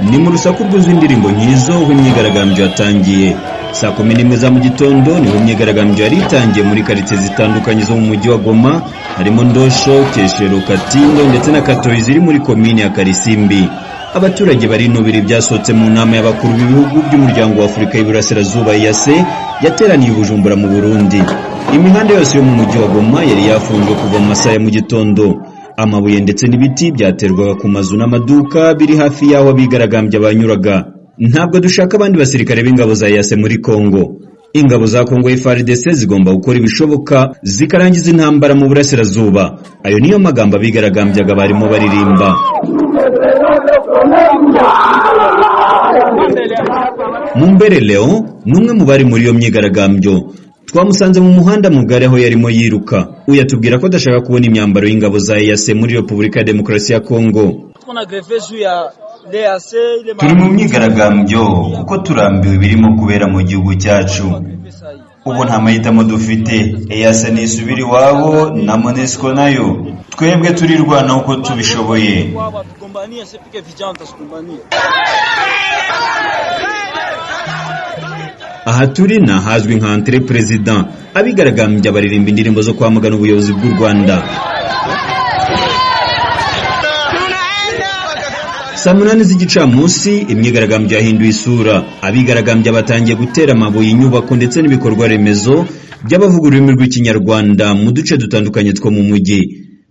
Ni mu rusaku rw'indirimbo nkizo aho imyigaragambyo yatangiye. Saa 11 za mu gitondo niho imyigaragambyo yari itangiye muri quartier zitandukanye zo mu mujyi wa Goma, harimo Ndosho, Keshero, Katindo ndetse na Katoyi ziri muri komine ya Karisimbi. Abaturage barinubira ibyasotse mu nama y'abakuru b'ibihugu by'umuryango wa Afurika y'Iburasirazuba EAC yateraniye Bujumbura mu Burundi. Imihanda yose yo mu mujyi wa Goma yari yafunzwe kuva mu masaha ya mu gitondo. Amabuye ndetse n'ibiti byaterwaga ku mazu n'amaduka biri hafi yaho abigaragambya banyuraga. Ntabwo dushaka abandi basirikare b'ingabo za EAC muri Kongo. Ingabo za Kongo FARDC zigomba gukora ibishoboka zikarangiza intambara mu burasirazuba. Ayo niyo magambo abigaragambyaga barimo baririmba. Mumbere Leon numwe mu bari muri iyo myigaragambyo. Twamusanze mu muhanda mugari aho yarimo yiruka. Uyatubwira ko adashaka kubona imyambaro y'ingabo za EAC muri Repubulika ya Demokarasi ya Kongo. Turi mu myigaragambyo kuko turambiwe birimo kubera mu gihugu cyacu. Ubu nta mahitamo dufite. EAC nisubira iwabo na MONUSCO nayo. Twebwe turirwana uko tubishoboye. Aha turi na hazwi nka Entre President. Abigaragambya baririmba indirimbo zo kwamagana ubuyobozi bw'u Rwanda. Saa 8 z'igicamunsi imyigaragambyo yahinduye isura. Abigaragambya batangiye gutera amabuye inyubako ndetse n'ibikorwa remezo by'abavuga ururimi rw'Ikinyarwanda mu duce dutandukanye two mu mujyi.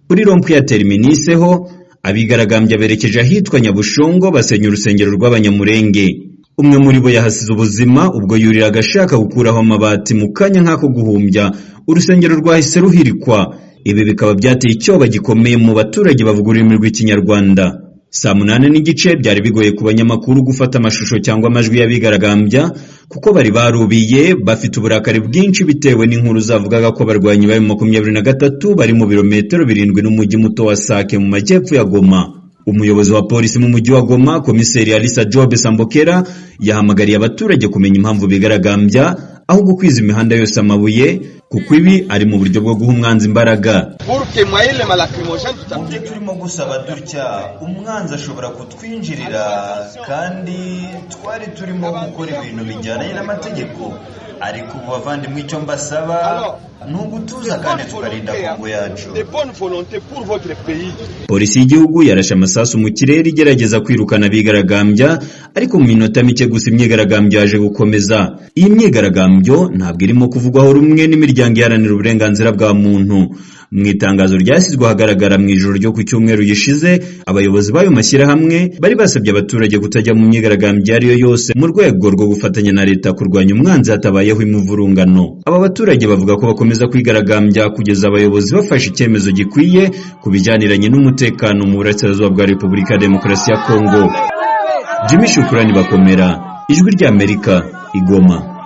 Kuri rond-point ya Terminus ho abigaragambya berekeje ahitwa Nyabushongo basenya urusengero rw'Abanyamurenge. Umwe muri bo yahasize ubuzima ubwo yuriraga ashaka gukuraho amabati mu kanya nk'ako guhumbya urusengero rwahise ruhirikwa. Ibi bikaba byateye icyoba gikomeye mu baturage bavuga ururimi rw'Ikinyarwanda. Saa 8 n'igice byari bigoye ku banyamakuru gufata amashusho cyangwa amajwi y'abigaragambya kuko bari barubiye bafite uburakari bwinshi bitewe n'inkuru zavugaga ko barwanyi ba 23 bari mu birometero 7 n'umujyi muto wa Sake mu majyepfo ya Goma. Umuyobozi wa polisi mu mujyi wa Goma, Komiseri Alisa Jobe Sambokera, yahamagariye abaturage kumenya impamvu bigaragambya aho gukwiza imihanda yose amabuye kuko ibi ari mu buryo bwo guha umwanzi imbaraga. Turimo gusaba dutya umwanzi ashobora kutwinjirira kandi twari turimo gukora ibintu bijyanye n'amategeko, ariko ubu bavandimwe icyo mbasaba nugutuza kandi tukarinda Kongo yacu. Polisi y'igihugu yarashe amasasu mu kirere igerageza kwirukana abigaragambya, ariko mu minota mike gusa imyigaragambyo yaje gukomeza. Iyi myigaragambyo ntabwo irimo kuvugwaho rumwe n'imiryango iharanira uburenganzira bwa muntu. Mu itangazo ryashyizwe ahagaragara mu ijoro ryo ku cyumweru gishize, abayobozi b'ayo mashyirahamwe bari basabye abaturage kutajya mu myigaragambyo ariyo yose mu rwego rwo gufatanya na leta kurwanya umwanzi hatabayeho imuvurungano. Aba baturage bavuga ko bakomeza kwigaragambya kugeza abayobozi bafashe icyemezo gikwiye ku bijyaniranye n'umutekano mu burasirazuba bwa Repubulika ya Demokarasi ya Kongo. Jimmy Shukrani Bakomera, Ijwi ry'Amerika, Igoma.